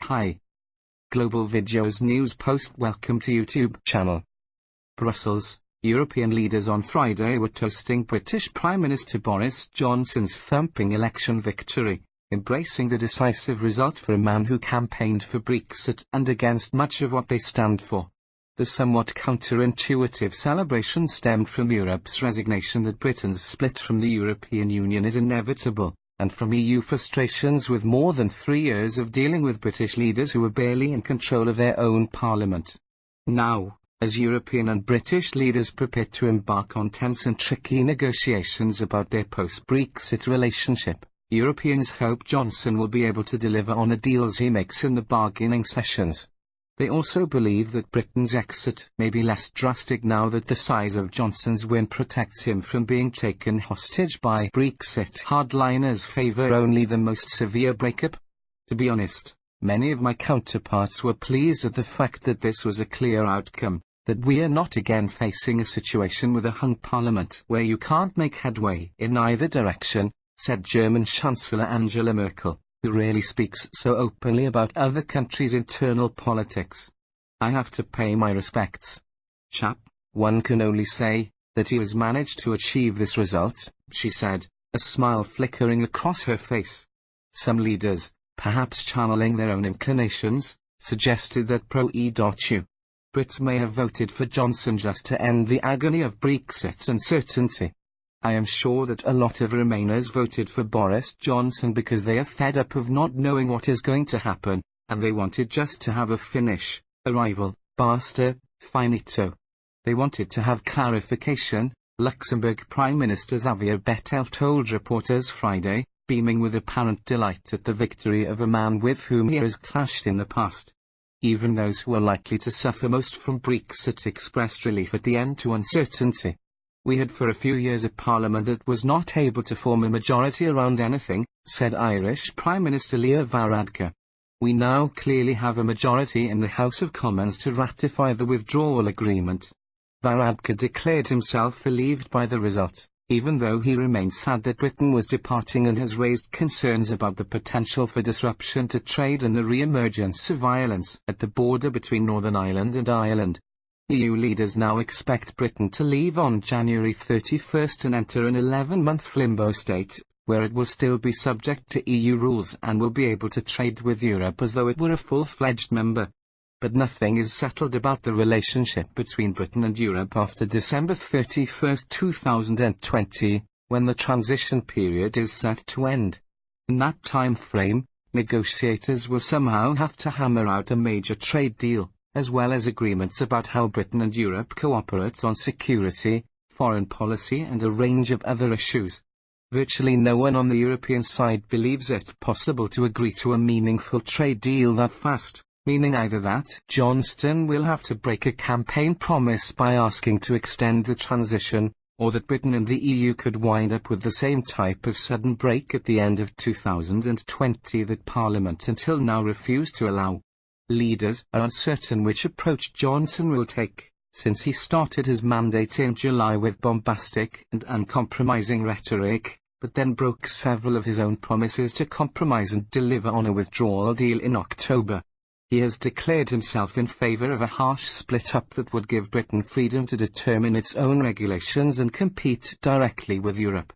Hi. Global Videos News Post. Welcome to YouTube channel. Brussels. European leaders on Friday were toasting British Prime Minister Boris Johnson's thumping election victory, embracing the decisive result for a man who campaigned for Brexit and against much of what they stand for. The somewhat counterintuitive celebration stemmed from Europe's resignation that Britain's split from the European Union is inevitable, and from EU frustrations with more than 3 years of dealing with British leaders who were barely in control of their own parliament. Now, as European and British leaders prepare to embark on tense and tricky negotiations about their post-Brexit relationship, Europeans hope Johnson will be able to deliver on the deals he makes in the bargaining sessions. They also believe that Britain's exit may be less drastic now that the size of Johnson's win protects him from being taken hostage by Brexit hardliners favour only the most severe breakup. To be honest, many of my counterparts were pleased at the fact that this was a clear outcome, that we are not again facing a situation with a hung parliament where you can't make headway in either direction, said German Chancellor Angela Merkel, who rarely speaks so openly about other countries' internal politics. I have to pay my respects. Chap, one can only say that he has managed to achieve this result, she said, a smile flickering across her face. Some leaders, perhaps channeling their own inclinations, suggested that pro-EU Brits may have voted for Johnson just to end the agony of Brexit uncertainty. I am sure that a lot of Remainers voted for Boris Johnson because they are fed up of not knowing what is going to happen, and they wanted just to have a finish, arrival, basta, finito. They wanted to have clarification, Luxembourg Prime Minister Xavier Bettel told reporters Friday, beaming with apparent delight at the victory of a man with whom he has clashed in the past. Even those who are likely to suffer most from Brexit expressed relief at the end to uncertainty. We had for a few years a parliament that was not able to form a majority around anything, said Irish Prime Minister Leo Varadkar. We now clearly have a majority in the House of Commons to ratify the withdrawal agreement. Varadkar declared himself relieved by the result, even though he remained sad that Britain was departing and has raised concerns about the potential for disruption to trade and the re-emergence of violence at the border between Northern Ireland and Ireland. EU leaders now expect Britain to leave on January 31 and enter an 11-month limbo state, where it will still be subject to EU rules and will be able to trade with Europe as though it were a full-fledged member. But nothing is settled about the relationship between Britain and Europe after December 31, 2020, when the transition period is set to end. In that time frame, negotiators will somehow have to hammer out a major trade deal, as well as agreements about how Britain and Europe cooperate on security, foreign policy and a range of other issues. Virtually no one on the European side believes it possible to agree to a meaningful trade deal that fast, meaning either that Johnson will have to break a campaign promise by asking to extend the transition, or that Britain and the EU could wind up with the same type of sudden break at the end of 2020 that Parliament until now refused to allow. Leaders are uncertain which approach Johnson will take, since he started his mandate in July with bombastic and uncompromising rhetoric, but then broke several of his own promises to compromise and deliver on a withdrawal deal in October. He has declared himself in favour of a harsh split-up that would give Britain freedom to determine its own regulations and compete directly with Europe.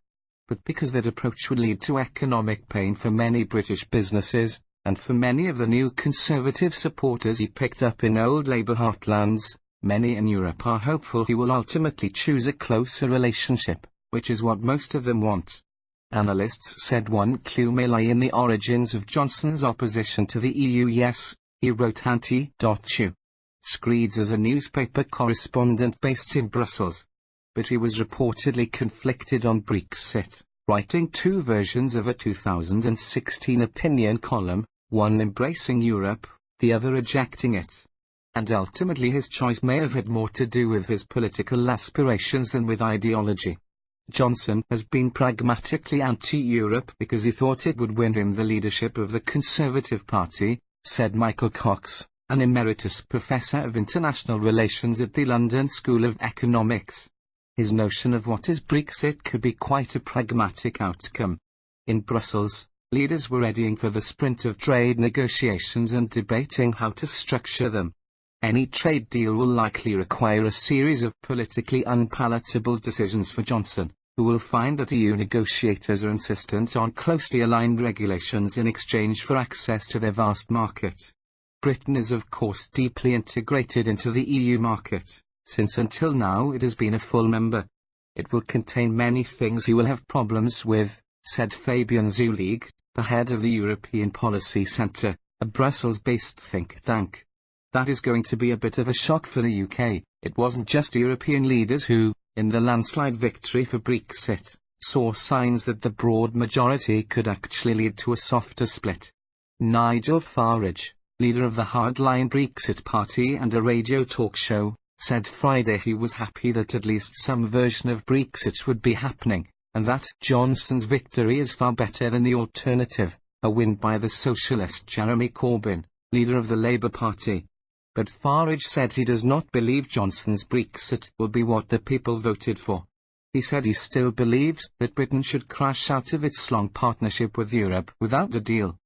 But because that approach would lead to economic pain for many British businesses, and for many of the new Conservative supporters he picked up in old Labour heartlands, many in Europe are hopeful he will ultimately choose a closer relationship, which is what most of them want. Analysts said one clue may lie in the origins of Johnson's opposition to the EU. Yes, he wrote anti-EU screeds as a newspaper correspondent based in Brussels. But he was reportedly conflicted on Brexit, writing 2 versions of a 2016 opinion column, one embracing Europe, the other rejecting it. And ultimately his choice may have had more to do with his political aspirations than with ideology. Johnson has been pragmatically anti-Europe because he thought it would win him the leadership of the Conservative Party, said Michael Cox, an emeritus professor of international relations at the London School of Economics. His notion of what is Brexit could be quite a pragmatic outcome. In Brussels, Leaders were readying for the sprint of trade negotiations and debating how to structure them. Any trade deal will likely require a series of politically unpalatable decisions for Johnson, who will find that EU negotiators are insistent on closely aligned regulations in exchange for access to their vast market. Britain is of course deeply integrated into the EU market, since until now it has been a full member. It will contain many things he will have problems with, said Fabian Zulig, the head of the European Policy Centre, a Brussels-based think tank. That is going to be a bit of a shock for the UK. It wasn't just European leaders who, in the landslide victory for Brexit, saw signs that the broad majority could actually lead to a softer split. Nigel Farage, leader of the hardline Brexit Party and a radio talk show, said Friday he was happy that at least some version of Brexit would be happening, and that Johnson's victory is far better than the alternative, a win by the socialist Jeremy Corbyn, leader of the Labour Party. But Farage said he does not believe Johnson's Brexit will be what the people voted for. He said he still believes that Britain should crash out of its long partnership with Europe without a deal.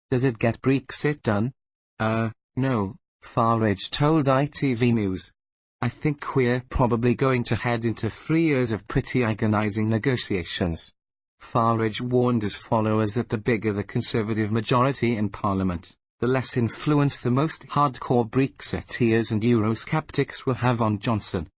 Does it get Brexit done? No, Farage told ITV News. I think we're probably going to head into 3 years of pretty agonizing negotiations. Farage warned his followers that the bigger the Conservative majority in Parliament, the less influence the most hardcore Brexiteers and Eurosceptics will have on Johnson.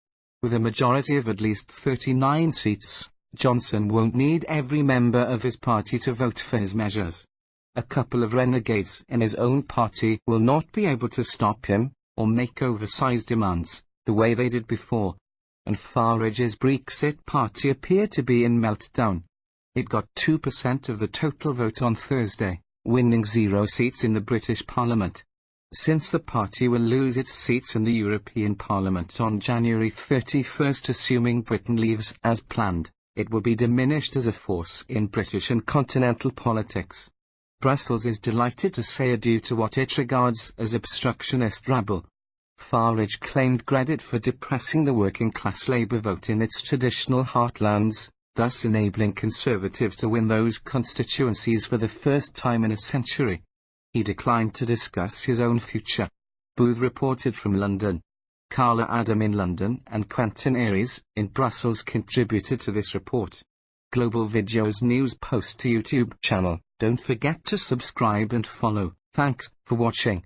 With a majority of at least 39 seats, Johnson won't need every member of his party to vote for his measures. A couple of renegades in his own party will not be able to stop him, or make oversized demands, the way they did before. And Farage's Brexit party appeared to be in meltdown. It got 2% of the total vote on Thursday, winning 0 seats in the British Parliament. Since the party will lose its seats in the European Parliament on January 31st, assuming Britain leaves as planned, it will be diminished as a force in British and continental politics. Brussels is delighted to say adieu to what it regards as obstructionist rabble. Farage claimed credit for depressing the working-class Labour vote in its traditional heartlands, thus enabling Conservatives to win those constituencies for the first time in a century. He declined to discuss his own future. Booth reported from London. Carla Adam in London and Quentin Aries in Brussels contributed to this report. Global Videos News Post to YouTube channel. Don't forget to subscribe and follow. Thanks for watching.